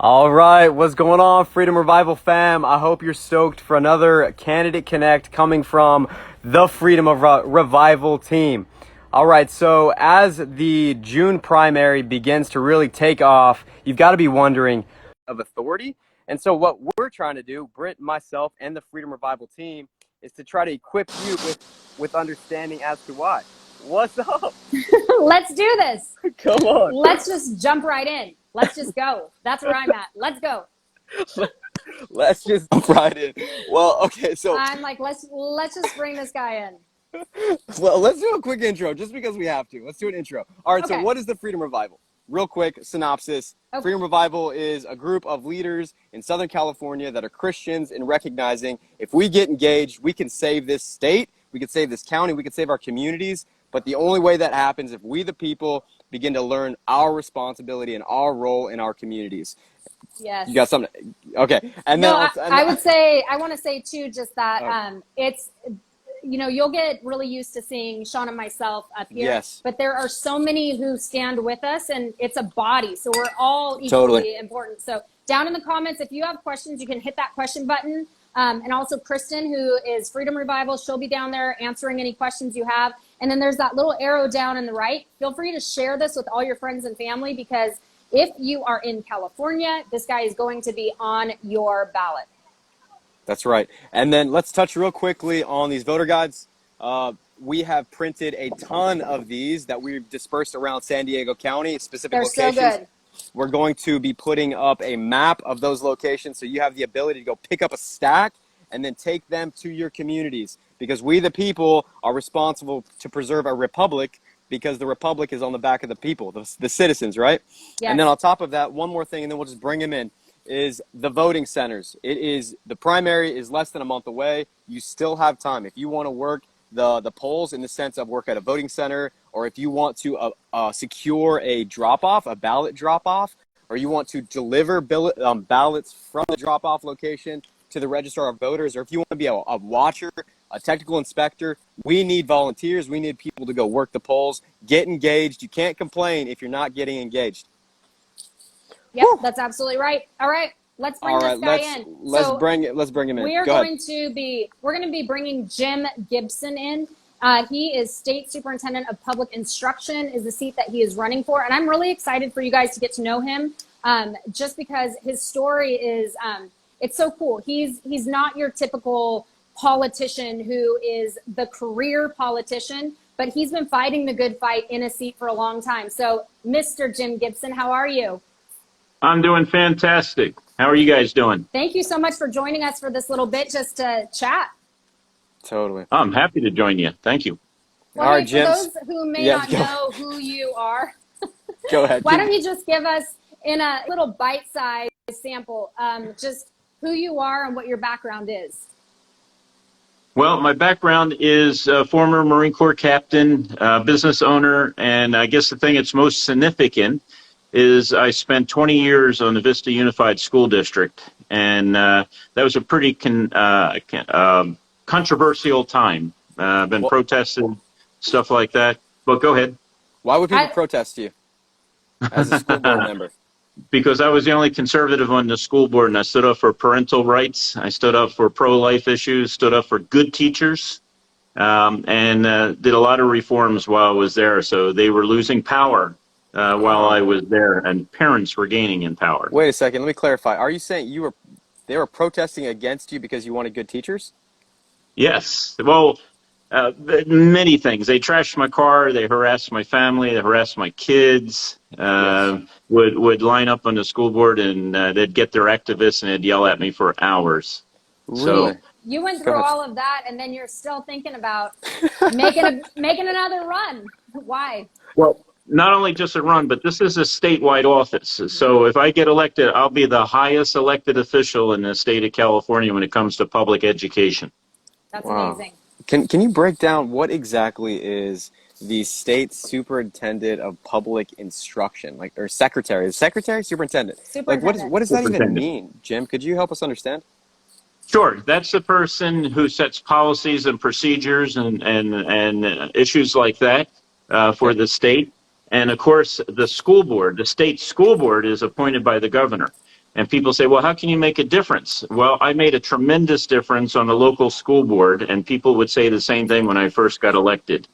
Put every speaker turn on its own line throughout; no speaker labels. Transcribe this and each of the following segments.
All right, what's going on, Freedom Revival fam? I hope you're stoked for another Candidate Connect coming from the Freedom of Revival team. All right, so as the June primary begins to really take off, you've got to be wondering of authority. And so what we're trying to do, Britt, myself, and the Freedom Revival team, is to try to equip you with understanding as to why. What's up?
Let's do this.
Come on.
Let's just jump right in. Let's just go. That's where I'm at. Let's go.
Let's just jump right in. Well, okay, so
I'm like, let's just bring this guy in.
Well, let's do a quick intro, just because we have to. Let's do an intro. All right,
Okay.
So what is the Freedom Revival? Real quick synopsis.
Okay.
Freedom Revival is a group of leaders in Southern California that are Christians in recognizing if we get engaged, we can save this state, we can save this county, we can save our communities. But the only way that happens if we, the people, begin to learn our responsibility and our role in our communities.
Yes.
You got something? Okay. And
No,
then
I would say, I want to say too, just that
Oh.
it's, you know, you'll get really used to seeing Sean and myself up here.
Yes.
But there are so many who stand with us, and it's a body. So we're all equally
Totally.
important. So down in the comments, if you have questions, you can hit that question button. And also Kristen, who is Freedom Revival, she'll be down there answering any questions you have. And then there's that little arrow down in the right. Feel free to share this with all your friends and family, because if you are in California, this guy is going to be on your ballot.
That's right. And then let's touch real quickly on these voter guides. We have printed a ton of these that we've dispersed around San Diego County, specific
They're
locations.
so good.
We're going to be putting up a map of those locations, so you have the ability to go pick up a stack and then take them to your communities, because we, the people, are responsible to preserve our republic, because the republic is on the back of the people, the citizens, right?
Yes.
And then on top of that, one more thing, and then we'll just bring them in, is the voting centers. The primary is less than a month away. You still have time. If you want to work the polls in the sense of work at a voting center, or if you want to secure a drop-off, a ballot drop-off, or you want to deliver ballots from the drop-off location to the registrar of voters, or if you want to be a watcher, a technical inspector, we need volunteers. We need people to go work the polls. Get engaged. You can't complain if you're not getting engaged.
Yep, that's absolutely right. All right, let's bring this guy in.
Let's bring him in.
We are
Go ahead.
we're going to be bringing Jim Gibson in. He is State Superintendent of Public Instruction, is the seat that he is running for. And I'm really excited for you guys to get to know him, just because his story is, it's so cool. He's not your typical politician who is the career politician, but he's been fighting the good fight in a seat for a long time. So, Mr. Jim Gibson, how are you?
I'm doing fantastic. How are you guys doing?
Thank you so much for joining us for this little bit just to chat.
Totally.
I'm happy to join you. Thank you.
Well,
All right,
for
Jim.
those who may not know who you are,
Go ahead.
why don't you just give us, in a little bite-sized sample, just who you are and what your background is?
Well, my background is a former Marine Corps captain, business owner, and I guess the thing that's most significant is I spent 20 years on the Vista Unified School District, and that was a pretty controversial time. Been protested, stuff like that. But go ahead.
Why would people protest you as a school board member?
Because I was the only conservative on the school board, and I stood up for parental rights. I stood up for pro-life issues, stood up for good teachers, and did a lot of reforms while I was there. So they were losing power while I was there, and parents were gaining in power.
Wait a second. Let me clarify. Are you saying they were protesting against you because you wanted good teachers?
Yes. Well, many things. They trashed my car. They harassed my family. They harassed my kids.
Yes.
Would line up on the school board, and they'd get their activists and they'd yell at me for hours.
Really?
So
You went through all of that, and then you're still thinking about making another run. Why?
well, not only just a run, but this is a statewide office. So if I get elected, I'll be the highest elected official in the state of California when it comes to public education.
That's
Wow.
amazing.
Can you break down what exactly is the State Superintendent of Public Instruction, or secretary? Superintendent. Like, what does that even mean, Jim? Could you help us understand?
Sure. That's the person who sets policies and procedures and issues like that for the state. And of course, the school board, the state school board, is appointed by the governor. And people say, well, how can you make a difference? Well, I made a tremendous difference on the local school board, and people would say the same thing when I first got elected.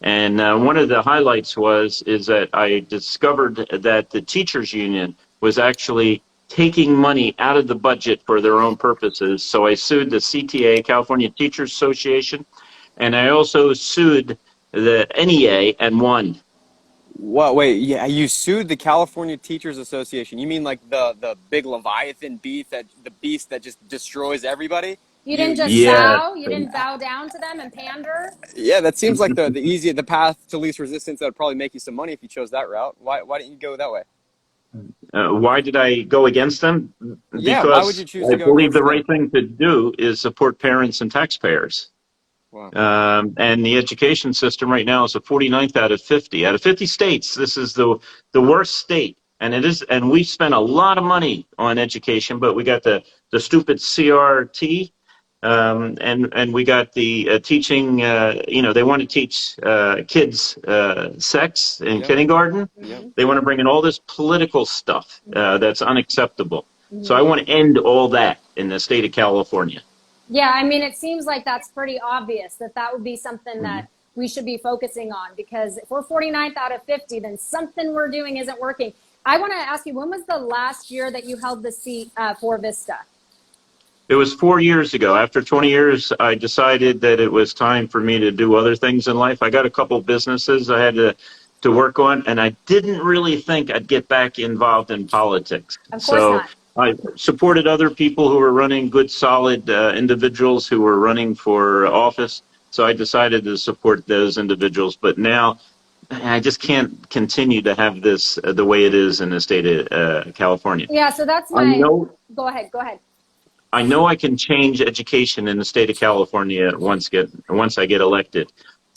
And one of the highlights is that I discovered that the teachers union was actually taking money out of the budget for their own purposes. So I sued the CTA, California Teachers Association, and I also sued the NEA and won.
What? Wait, yeah, you sued the California Teachers Association. You mean like the big Leviathan beast that just destroys everybody?
You didn't just
Yeah.
bow? You didn't bow down to them and pander?
Yeah, that seems like the path to least resistance. That would probably make you some money if you chose that route. Why didn't you go that way?
Why did I go against them?
Yeah,
Because
why would you choose to
I
go
believe the
against
right thing to do is support parents and taxpayers.
Wow.
And the education system right now is a 49th out of 50. Out of 50 states, this is the worst state. And we spent a lot of money on education, but we got the stupid CRT, and we got the teaching, they want to teach kids sex in kindergarten.
Yep.
They want to bring in all this political stuff that's unacceptable. So I want to end all that in the state of California.
Yeah, I mean, it seems like that's pretty obvious that would be something that we should be focusing on, because if we're 49th out of 50, then something we're doing isn't working. I want to ask you, when was the last year that you held the seat for Vista?
It was 4 years ago. After 20 years, I decided that it was time for me to do other things in life. I got a couple businesses I had to work on, and I didn't really think I'd get back involved in politics.
Of course not.
I supported other people who were running, good, solid individuals who were running for office. So I decided to support those individuals. But now I just can't continue to have this the way it is in the state of California.
Yeah, so that's my... Go ahead.
I know I can change education in the state of California once I get elected.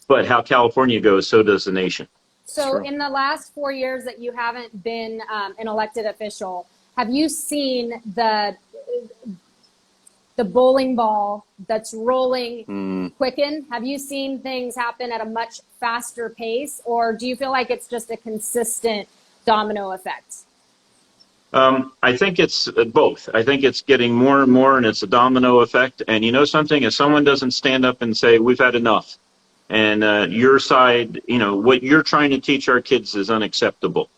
But how California goes, so does the nation.
So in the last 4 years that you haven't been an elected official, have you seen the bowling ball that's rolling quicken? Have you seen things happen at a much faster pace, or do you feel like it's just a consistent domino effect?
I think it's both. I think it's getting more and more, and it's a domino effect. And you know something? If someone doesn't stand up and say, we've had enough, and your side, what you're trying to teach our kids is unacceptable.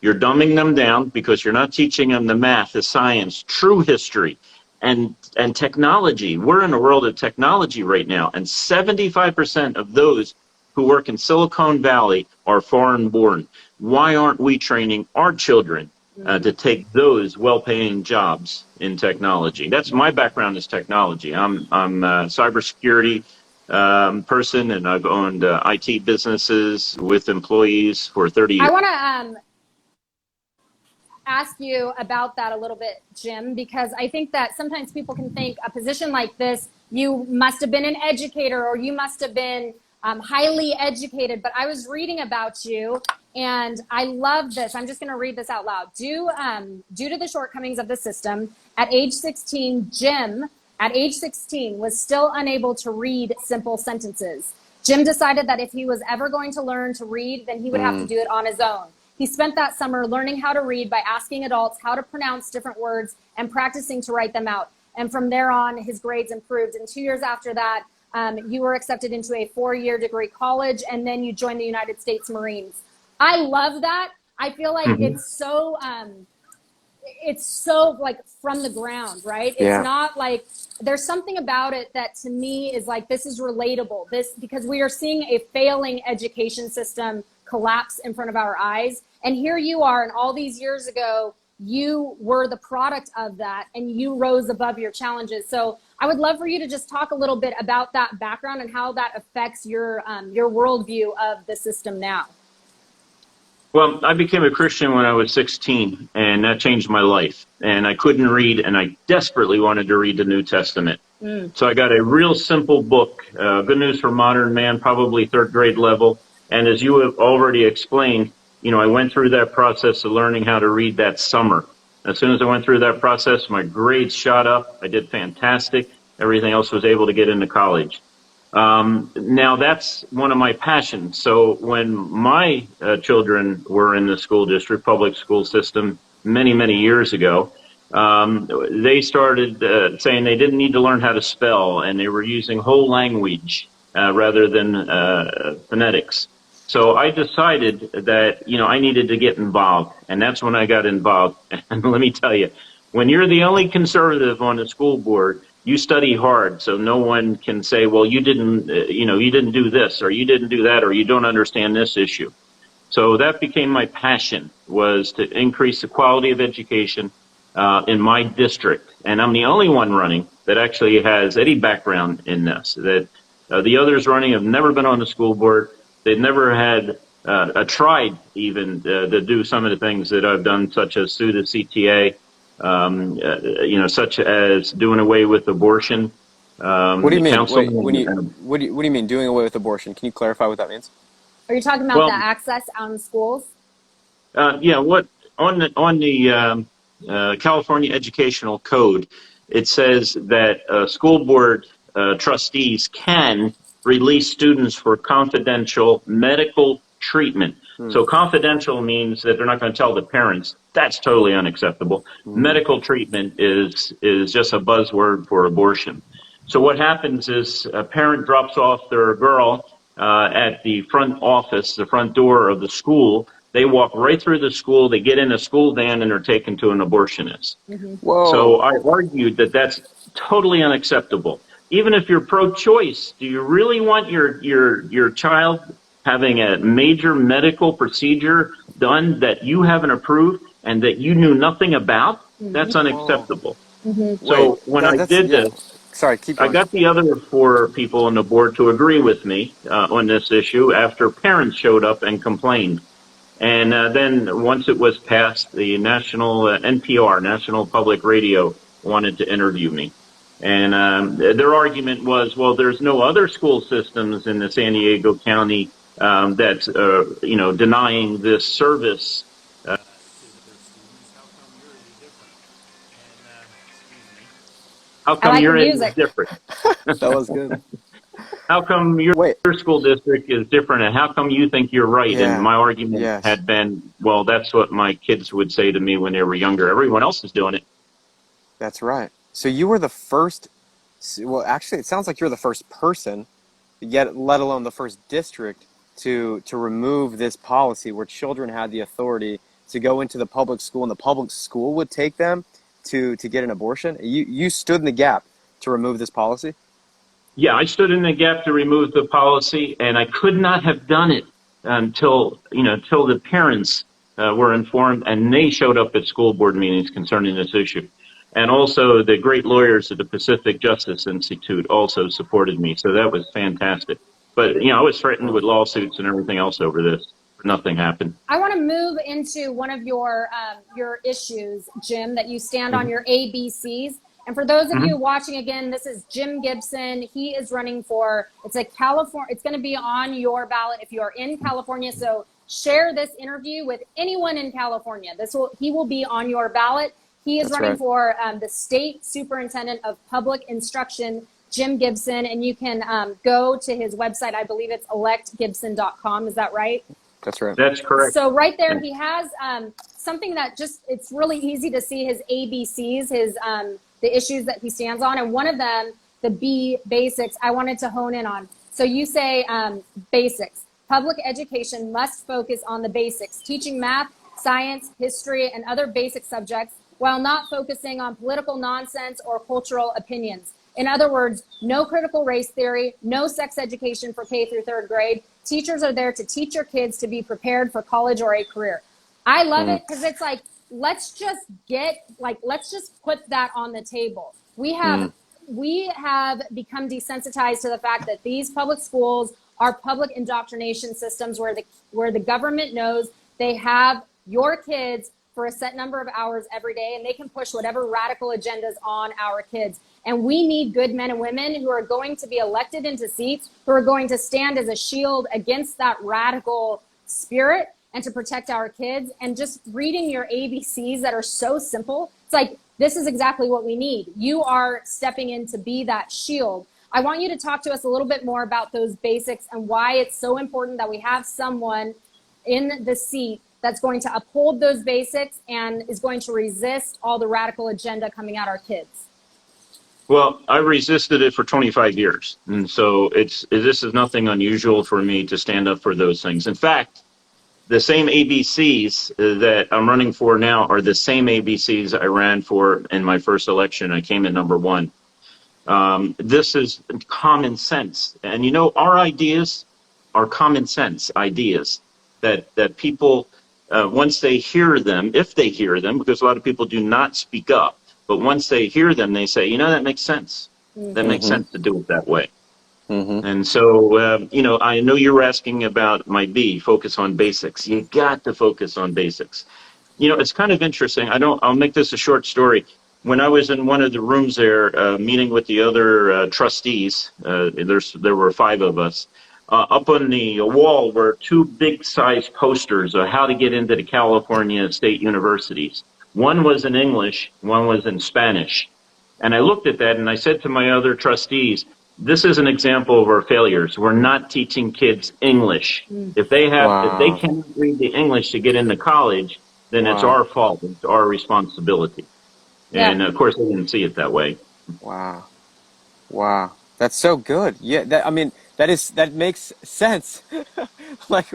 You're dumbing them down because you're not teaching them the math, the science, true history, and technology. We're in a world of technology right now, and 75% of those who work in Silicon Valley are foreign born. Why aren't we training our children to take those well-paying jobs in technology? That's my background is technology. I'm a cybersecurity person, and I've owned IT businesses with employees for 30 years.
I want to ask you about that a little bit, Jim, because I think that sometimes people can think a position like this, you must have been an educator or you must have been highly educated. But I was reading about you, and I love this. I'm just going to read this out loud. Due to the shortcomings of the system, at age 16, Jim, at age 16, was still unable to read simple sentences. Jim decided that if he was ever going to learn to read, then he would have to do it on his own. He spent that summer learning how to read by asking adults how to pronounce different words and practicing to write them out. And from there on, his grades improved. And 2 years after that, you were accepted into a 4-year degree college, and then you joined the United States Marines. I love that. I feel like it's so like from the ground, right? It's not like, there's something about it that to me is like, this is relatable. Because we are seeing a failing education system collapse in front of our eyes. And here you are, and all these years ago, you were the product of that, and you rose above your challenges. So I would love for you to just talk a little bit about that background and how that affects your worldview of the system now.
Well, I became a Christian when I was 16, and that changed my life. And I couldn't read, and I desperately wanted to read the New Testament. So I got a real simple book, Good News for Modern Man, probably 3rd grade level. And as you have already explained, I went through that process of learning how to read that summer. As soon as I went through that process, my grades shot up. I did fantastic. Everything else was able to get into college. Now that's one of my passions. So when my children were in the school district, public school system, many, many years ago, they started saying they didn't need to learn how to spell, and they were using whole language rather than phonetics. So I decided that, I needed to get involved, and that's when I got involved. And let me tell you, when you're the only conservative on the school board, you study hard, so no one can say, well, you didn't do this, or you didn't do that, or you don't understand this issue. So that became my passion, was to increase the quality of education in my district. And I'm the only one running that actually has any background in this. That the others running have never been on the school board. They've never had tried even to do some of the things that I've done, such as sue the CTA, such as doing away with abortion.
What do you mean? Wait, what do you mean doing away with abortion? Can you clarify what that means?
Are you talking about the access out in schools?
What on the California Educational Code, it says that school board trustees can release students for confidential medical treatment. So confidential means that they're not going to tell the parents. That's totally unacceptable. Medical treatment is just a buzzword for abortion. So what happens is a parent drops off their girl at the front office, the front door of the school. They walk right through the school, they get in a school van, and are taken to an abortionist.
Whoa.
So I argued that that's totally unacceptable. Even if you're pro-choice, do you really want your child having a major medical procedure done that you haven't approved and that you knew nothing about? That's unacceptable. So when I did this,
sorry, keep going.
I got the other 4 people on the board to agree with me on this issue after parents showed up and complained. And then once it was passed, the national NPR, National Public Radio, wanted to interview me. And their argument was, well, there's no other school systems in the San Diego County that's, denying this service. How come you're different?
That was good.
How come your school district is different, and how come you think you're right?
Yeah.
And my argument had been, well, that's what my kids would say to me when they were younger. Everyone else is doing it.
That's right. So you were the first, well, actually, it sounds like you're the first person, yet let alone the first district, to remove this policy where children had the authority to go into the public school, and the public school would take them to get an abortion. You stood in the gap to remove this policy?
Yeah, I stood in the gap to remove the policy, and I could not have done it until the parents were informed, and they showed up at school board meetings concerning this issue. And also the great lawyers at the Pacific Justice Institute also supported me, so that was fantastic. But, I was threatened with lawsuits and everything else over this. Nothing happened.
I want to move into one of your issues, Jim, that you stand on, your ABCs. And for those of you watching, again, this is Jim Gibson. He is running for, it's going to be on your ballot if you are in California. So share this interview with anyone in California. He will be on your ballot. He is running for the State Superintendent of Public Instruction, Jim Gibson. And you can go to his website. I believe it's electgibson.com. Is that right?
That's right.
That's correct.
So right there, he has something that it's really easy to see his ABCs, the issues that he stands on. And one of them, the B, basics, I wanted to hone in on. So you say basics. Public education must focus on the basics, teaching math, science, history, and other basic subjects while not focusing on political nonsense or cultural opinions. In other words, no critical race theory, no sex education for K through 3rd grade. Teachers are there to teach your kids to be prepared for college or a career. I love it because it's like, let's just put that on the table. We have become desensitized to the fact that these public schools are public indoctrination systems where the government knows they have your kids for a set number of hours every day, and they can push whatever radical agendas on our kids. And we need good men and women who are going to be elected into seats, who are going to stand as a shield against that radical spirit and to protect our kids. And just reading your ABCs that are so simple, it's like, this is exactly what we need. You are stepping in to be that shield. I want you to talk to us a little bit more about those basics and why it's so important that we have someone in the seat that's going to uphold those basics and is going to resist all the radical agenda coming at our kids?
Well, I resisted it for 25 years. And so this is nothing unusual for me to stand up for those things. In fact, the same ABCs that I'm running for now are the same ABCs I ran for in my first election. I came in #1. This is common sense. And you know, our ideas are common sense ideas that people, once they hear them, if they hear them, because a lot of people do not speak up, but once they hear them, they say, you know, that makes sense. That makes sense to do it that way. And so, you know, I know you're asking about my B, focus on basics. You got to focus on basics. You know, it's kind of interesting. I'll make this a short story. When I was in one of the rooms there, meeting with the other trustees, there were 5 of us, up on the wall were 2 big-size posters of how to get into the California state universities. One was in English, one was in Spanish. And I looked at that and I said to my other trustees, this is an example of our failures. We're not teaching kids English. If they can't read the English to get into college, then it's our fault. It's our responsibility. And of course, they didn't see it that way.
Wow. Wow. That's so good. Yeah. That makes sense. Like,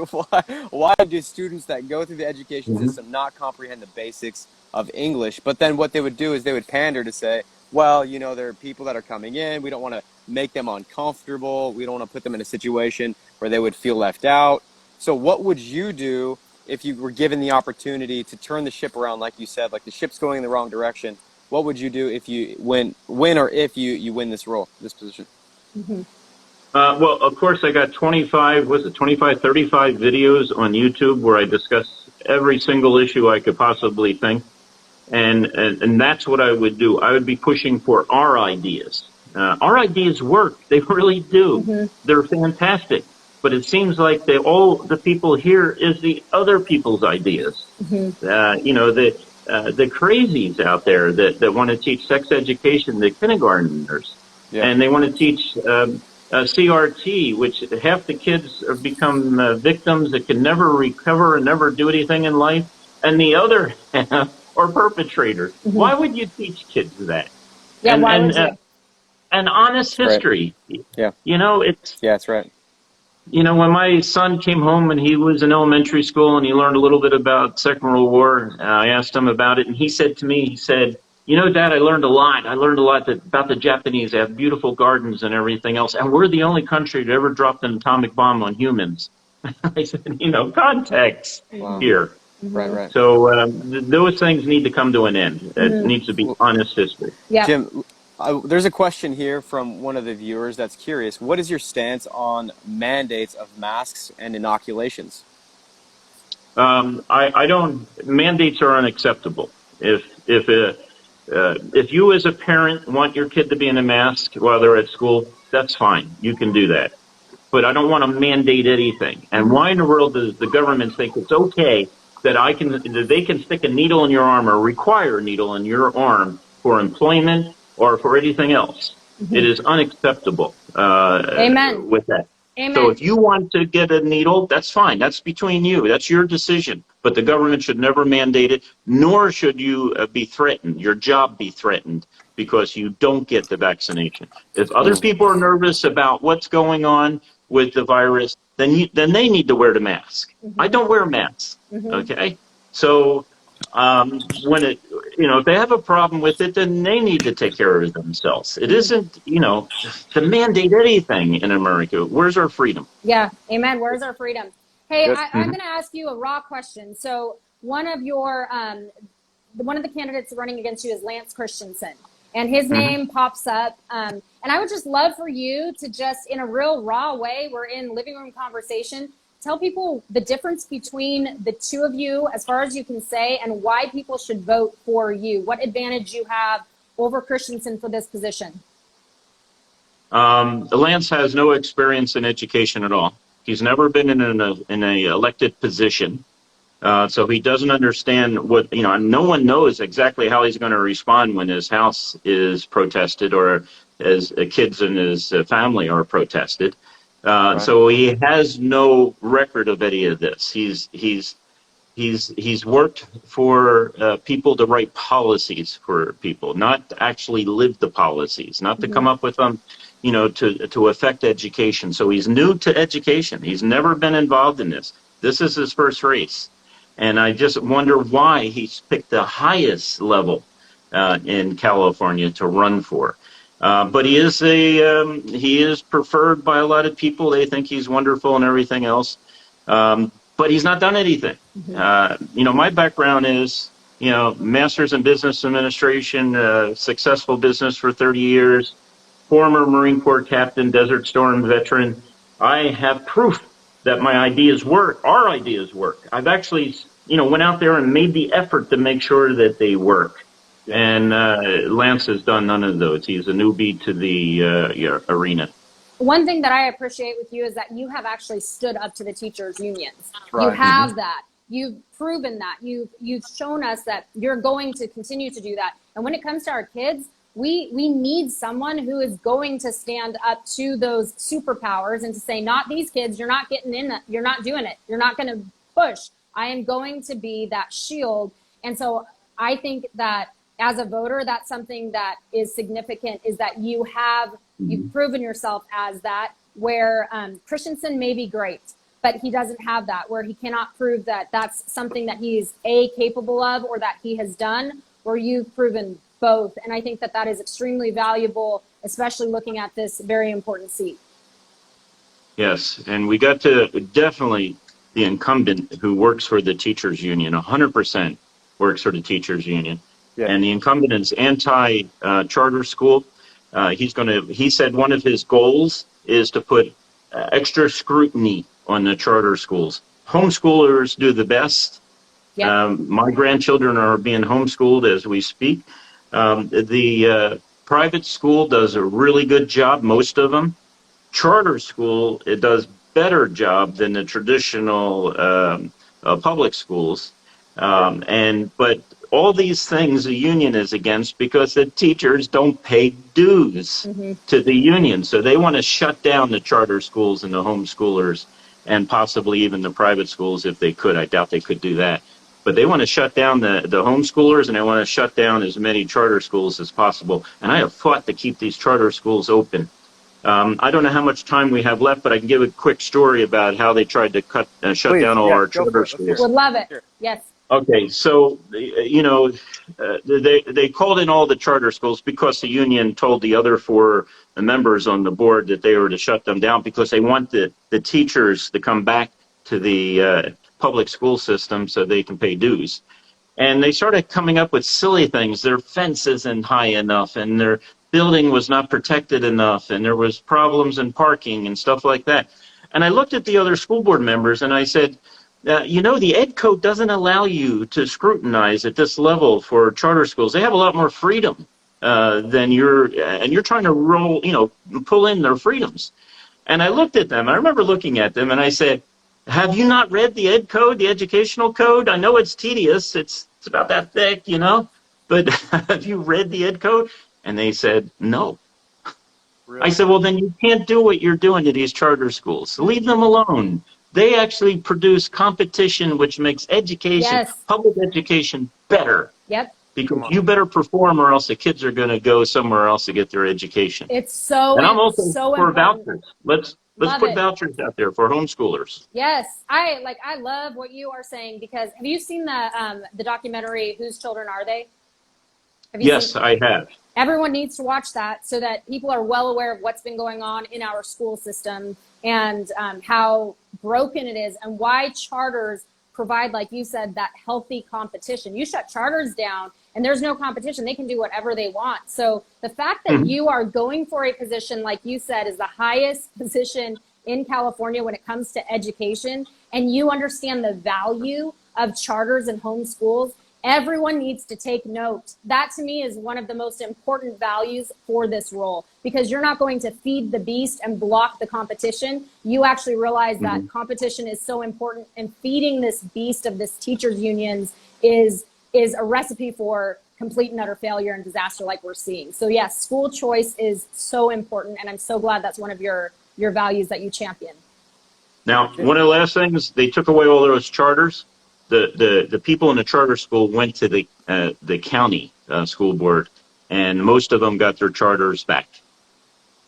why do students that go through the education system not comprehend the basics of English? But then what they would do is they would pander to say, well, you know, there are people that are coming in. We don't want to make them uncomfortable. We don't want to put them in a situation where they would feel left out. So what would you do if you were given the opportunity to turn the ship around, like you said, like the ship's going in the wrong direction? What would you do if you win this role, this position?
Well, of course, I got 35 35 videos on YouTube where I discuss every single issue I could possibly think. And that's what I would do. I would be pushing for our ideas. Our ideas work. They really do. They're fantastic. But it seems like all the people here is the other people's ideas. You know, the crazies out there that want to teach sex education to kindergartners. And they want to teach CRT, which half the kids have become victims that can never recover and never do anything in life. And the other half are perpetrators. Why would you teach kids that?
Why would you?
And honest history. You know,
that's right.
You know, when my son came home and he was in elementary school and he learned a little bit about Second World War, I asked him about it, and he said to me, you know, Dad, I learned a lot. I learned a lot about the Japanese. They have beautiful gardens and everything else, and we're the only country to ever drop an atomic bomb on humans. I said, you know, context here.
Right.
So those things need to come to an end. It needs to be honest history.
Jim, there's a question here from one of the viewers that's curious. What is your stance on mandates of masks and inoculations?
I don't. Mandates are unacceptable. If you as a parent want your kid to be in a mask while they're at school, that's fine. You can do that. But I don't want to mandate anything. And why in the world does the government think it's okay that they can stick a needle in your arm or require a needle in your arm for employment or for anything else? It is unacceptable.
Amen.
With that.
Amen.
So if you want to get a needle, that's fine. That's between you. That's your decision. But the government should never mandate it, nor should you be threatened, your job be threatened because you don't get the vaccination. If other people are nervous about what's going on with the virus, then they need to wear the mask. I don't wear masks. Okay? So if they have a problem with it, then they need to take care of it themselves. It isn't, to mandate anything in America. Where's our freedom?
Yeah, amen. Where's our freedom? Hey, I'm going to ask you a raw question. So one of the candidates running against you is Lance Christensen, and his name pops up. And I would just love for you to just, in a real raw way, we're in living room conversation, tell people the difference between the two of you as far as you can say and why people should vote for you. What advantage you have over Christensen for this position?
Lance has no experience in education at all. He's never been in an elected position. So he doesn't understand no one knows exactly how he's going to respond when his house is protested or as kids in his family are protested. Right. So he has no record of any of this. He's He's worked for people to write policies for people, not to actually live the policies, not to come up with them, you know, to affect education. So he's new to education. He's never been involved in this. This is his first race. And I just wonder why he's picked the highest level in California to run for. But he is preferred by a lot of people. They think he's wonderful and everything else. But he's not done anything. You know, my background is, you know, master's in business administration, successful business for 30 years, former Marine Corps captain, Desert Storm veteran. I have proof that my ideas work, our ideas work. I've actually, you know, went out there and made the effort to make sure that they work. And Lance has done none of those. He's a newbie to the arena.
One thing that I appreciate with you is that you have actually stood up to the teachers' unions.
Right.
You have that. You've proven that. You've shown us that you're going to continue to do that. And when it comes to our kids, we need someone who is going to stand up to those superpowers and to say, not these kids, you're not getting in that, you're not doing it, you're not going to push. I am going to be that shield. And so I think that as a voter, that's something that is significant, is that you've proven yourself as that, where Christensen may be great, but he doesn't have that, where he cannot prove that that's something that he's capable of or that he has done, where you've proven both. And I think that that is extremely valuable, especially looking at this very important seat.
Yes, and we got to definitely the incumbent who works for the teachers union, 100% works for the teachers union. Yeah. And the incumbent is anti-charter school. He said one of his goals is to put extra scrutiny on the charter schools. Homeschoolers do the best. Yep. My grandchildren are being homeschooled as we speak. The private school does a really good job, most of them. Charter school, it does better job than the traditional public schools. But all these things the union is against because the teachers don't pay dues to the union. So they want to shut down the charter schools and the homeschoolers and possibly even the private schools if they could. I doubt they could do that. But they want to shut down the homeschoolers, and they want to shut down as many charter schools as possible. And I have fought to keep these charter schools open. I don't know how much time we have left, but I can give a quick story about how they tried to shut down all our charter schools.
Would love it. Yes.
Okay, so, you know, they called in all the charter schools because the union told the other four members on the board that they were to shut them down because they want the teachers to come back to the public school system so they can pay dues. And they started coming up with silly things. Their fence isn't high enough, and their building was not protected enough, and there was problems in parking and stuff like that. And I looked at the other school board members and I said, you know, the Ed Code doesn't allow you to scrutinize at this level for charter schools. They have a lot more freedom than you're trying to pull in their freedoms. And I looked at them. I remember looking at them and I said, have you not read the Ed Code, the educational code? I know it's tedious. It's about that thick, you know, but have you read the Ed Code? And they said, no. Really? I said, well, then you can't do what you're doing to these charter schools. Leave them alone. They actually produce competition, which makes education, public education, better. Yep. Because you better perform, or else the kids are going to go somewhere else to get their education.
It's so.
And I'm also for vouchers. Let's put vouchers out there for homeschoolers.
Yes, I love what you are saying, because have you seen the documentary Whose Children Are They?
Yes, I have.
Everyone needs to watch that so that people are well aware of what's been going on in our school system and how broken it is, and why charters provide, like you said, that healthy competition. You shut charters down and there's no competition. They can do whatever they want. So the fact that you are going for a position, like you said, is the highest position in California when it comes to education, and you understand the value of charters and homeschools, everyone needs to take note. That to me is one of the most important values for this role, because you're not going to feed the beast and block the competition. You actually realize that competition is so important, and feeding this beast of this teachers unions is a recipe for complete and utter failure and disaster like we're seeing. So yes, school choice is so important, and I'm so glad that's one of your values that you champion.
Now, one of the last things, they took away all those charters. the people in the charter school went to the county school board, and most of them got their charters back.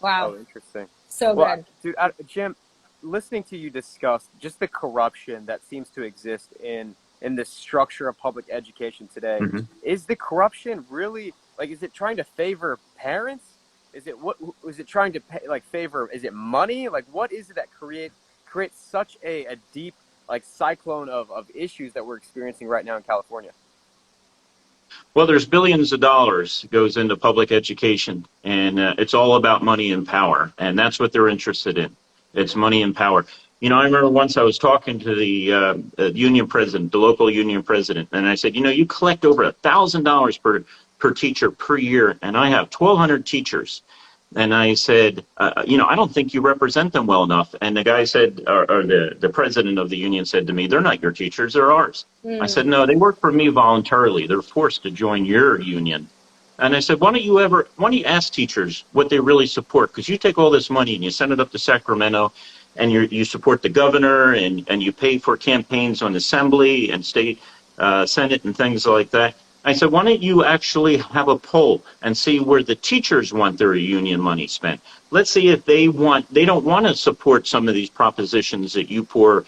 Wow.
Oh, interesting.
So
Well,
good.
dude, Jim, listening to you discuss just the corruption that seems to exist in the structure of public education today,
Mm-hmm.
is the corruption really like? Is it trying to favor parents? Is it trying to favor? Is it money? Like, what is it that creates such a deep like cyclone of issues that we're experiencing right now in California?
Well, there's billions of dollars goes into public education, and it's all about money and power, and that's what they're interested in. It's money and power. You know, I remember once I was talking to the union president, the local union president, and I said, you know, you collect over $1,000 per teacher per year, and I have 1,200 teachers. And I said, you know, I don't think you represent them well enough. And the guy said, or the president of the union said to me, they're not your teachers, they're ours. I said, no, they work for me voluntarily. They're forced to join your union. And I said, why don't you ask teachers what they really support? Because you take all this money and you send it up to Sacramento, and you support the governor, and you pay for campaigns on assembly and state senate and things like that. I said, why don't you actually have a poll and see where the teachers want their union money spent? Let's see if they don't want to support some of these propositions that you pour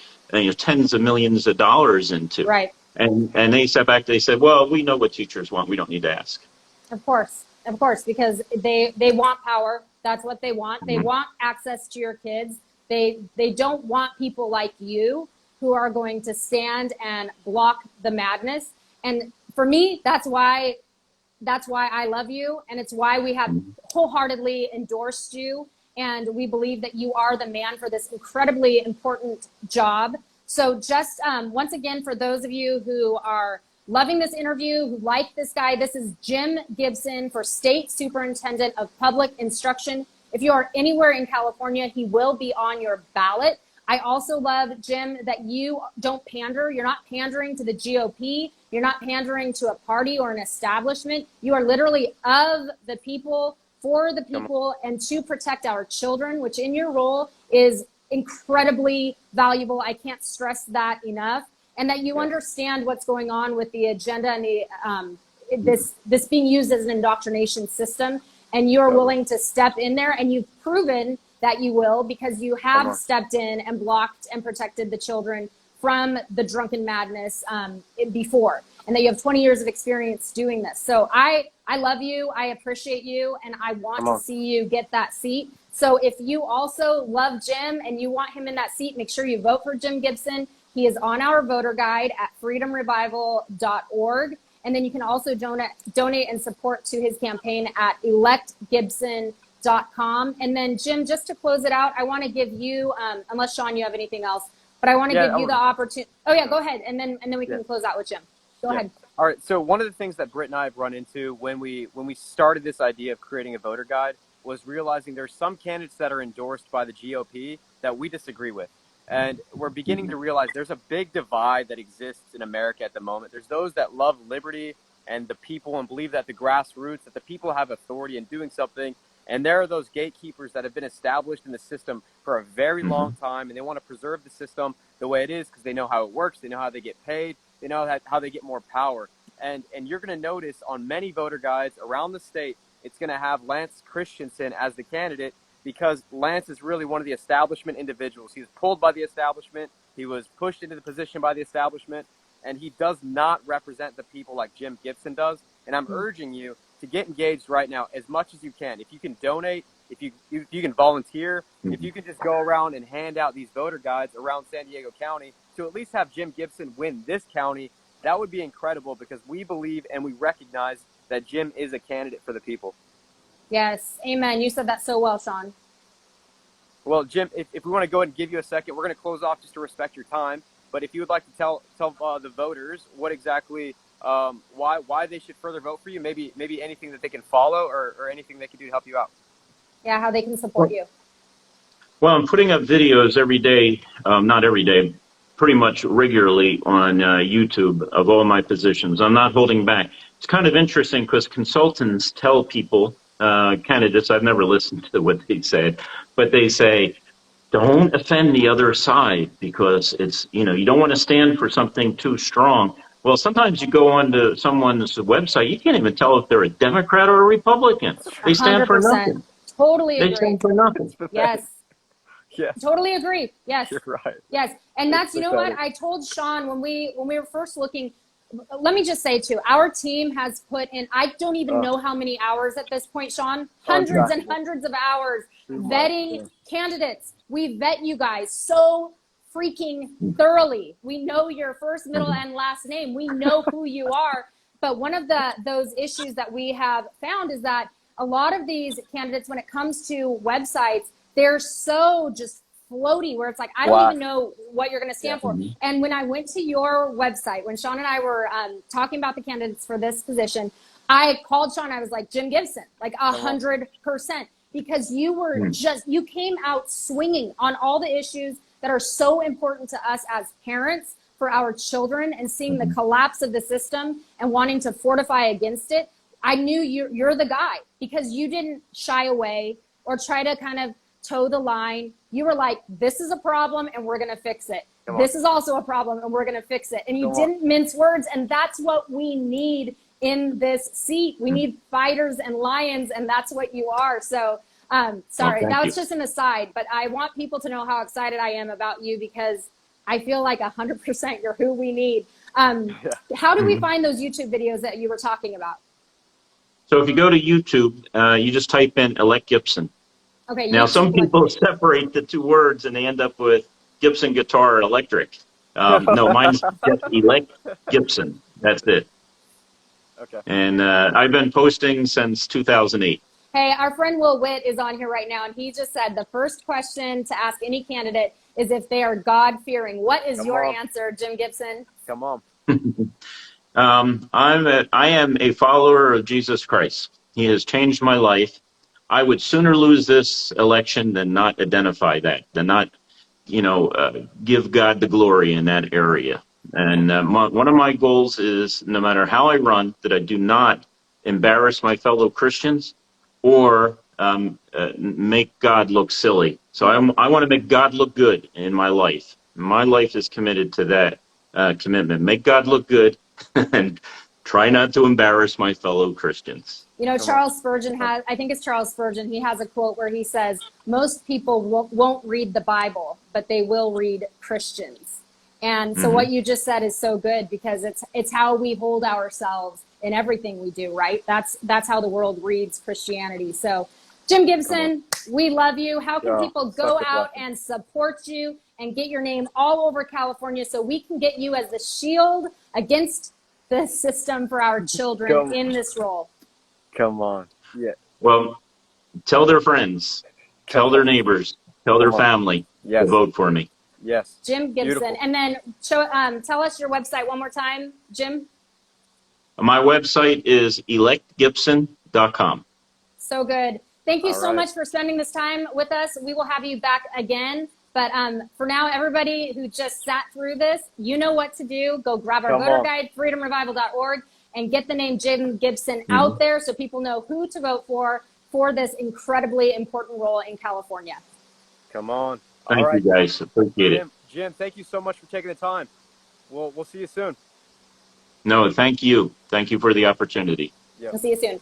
tens of millions of dollars into.
Right.
And they sat back, they said, well, we know what teachers want. We don't need to ask.
Of course, because they want power. That's what they want. They want access to your kids. They don't want people like you who are going to stand and block the madness. And for me, that's why I love you, and it's why we have wholeheartedly endorsed you, and we believe that you are the man for this incredibly important job. So just once again, for those of you who are loving this interview, who like this guy, this is Jim Gibson for State Superintendent of Public Instruction. If you are anywhere in California, he will be on your ballot. I also love, Jim, that you don't pander. You're not pandering to the GOP. You're not pandering to a party or an establishment. You are literally of the people, for the people, and to protect our children, which in your role is incredibly valuable. I can't stress that enough. And that you understand what's going on with the agenda and the this being used as an indoctrination system. And you're willing to step in there, and you've proven that you will, because you have stepped in and blocked and protected the children from the drunken madness before, and that you have 20 years of experience doing this. So I love you, I appreciate you, and I want to see you get that seat. So if you also love Jim and you want him in that seat, make sure you vote for Jim Gibson. He is on our voter guide at freedomrevival.org. And then you can also donate and support to his campaign at electgibson.com. And then, Jim, just to close it out, I want to give you, unless, Sean, you have anything else, but I want to give you the opportunity. Oh, yeah, go ahead. And then we can close out with Jim. Go ahead.
All right. So one of the things that Britt and I have run into when we started this idea of creating a voter guide was realizing there's some candidates that are endorsed by the GOP that we disagree with. And we're beginning to realize there's a big divide that exists in America at the moment. There's those that love liberty and the people and believe that the grassroots, that the people have authority in doing something. And there are those gatekeepers that have been established in the system for a very long time, and they want to preserve the system the way it is because they know how it works, they know how they get paid, they know how they get more power. And you're going to notice on many voter guides around the state, it's going to have Lance Christensen as the candidate, because Lance is really one of the establishment individuals. He was pulled by the establishment. He was pushed into the position by the establishment, and he does not represent the people like Jim Gibson does. And I'm urging you to get engaged right now as much as you can. If you can donate, if you can volunteer, if you can just go around and hand out these voter guides around San Diego County to at least have Jim Gibson win this county, that would be incredible, because we believe and we recognize that Jim is a candidate for the people.
Yes, amen. You said that so well, Sean.
Well, Jim, if we want to go ahead and give you a second, we're going to close off just to respect your time. But if you would like to tell the voters what exactly, why they should further vote for you, maybe anything that they can follow or anything they can do to help you out.
Yeah, how they can support you.
Well, I'm putting up videos every day, not every day, pretty much regularly on YouTube of all my positions. I'm not holding back. It's kind of interesting because consultants tell people, candidates, I've never listened to what they said, but they say, don't offend the other side, because it's, you don't want to stand for something too strong. Well, sometimes you go onto someone's website, you can't even tell if they're a Democrat or a Republican. They stand for
100%.
nothing.
Totally
They
agree.
stand for nothing.
Yes.
Yes.
Totally agree. Yes.
You're right.
Yes. And that's, you know what, I told Sean when we were first looking, let me just say too, our team has put in, I don't even know how many hours at this point, Sean, hundreds and hundreds of hours vetting candidates. We vet you guys so freaking thoroughly. We know your first, middle, and last name. We know who you are. But one of those issues that we have found is that a lot of these candidates, when it comes to websites, they're so just floaty, where it's like, I don't even know what you're going to stand for. And when I went to your website, when Sean and I were talking about the candidates for this position, I called Sean. I was like, Jim Gibson, like 100%, because you were you came out swinging on all the issues that are so important to us as parents for our children, and seeing the collapse of the system and wanting to fortify against it. I knew you're the guy, because you didn't shy away or try to kind of toe the line. You were like, this is a problem and we're going to fix it. This is also a problem and we're going to fix it. And you didn't mince words. And that's what we need in this seat. We need fighters and lions, and that's what you are. So sorry, that was just an aside, but I want people to know how excited I am about you, because I feel like 100% you're who we need. How do we find those YouTube videos that you were talking about?
So if you go to YouTube, you just type in Elect Gibson.
Okay.
Now,
YouTube,
some people separate the two words and they end up with Gibson guitar electric. No, mine's just Elect Gibson. That's it.
Okay.
And I've been posting since 2008.
Hey, our friend Will Witt is on here right now, and he just said the first question to ask any candidate is if they are God-fearing. What is your answer, Jim Gibson?
Come on.
I am a follower of Jesus Christ. He has changed my life. I would sooner lose this election than not identify that, than not, give God the glory in that area. And one of my goals is, no matter how I run, that I do not embarrass my fellow Christians or make God look silly. So I want to make God look good in my life. My life is committed to that commitment. Make God look good and try not to embarrass my fellow Christians.
Charles Spurgeon has, I think it's Charles Spurgeon, he has a quote where he says, most people won't read the Bible, but they will read Christians. And so what you just said is so good, because it's how we hold ourselves in everything we do, right? That's how the world reads Christianity. So Jim Gibson, we love you. How can people go out and support you and get your name all over California so we can get you as the shield against the system for our children in this role?
Come on. Yeah.
Well, tell their friends, tell their neighbors, tell their family to vote for me.
Yes.
Jim Gibson. Beautiful. And then tell us your website one more time, Jim.
My website is electgibson.com.
So good. Thank you so much for spending this time with us. We will have you back again. But for now, everybody who just sat through this, you know what to do. Go grab our voter guide, freedomrevival.org, and get the name Jim Gibson out there so people know who to vote for this incredibly important role in California.
Come on.
Thank you, guys. Appreciate it.
Jim, thank you so much for taking the time. We'll see you soon.
No, thank you. Thank you for the opportunity.
We'll see you soon.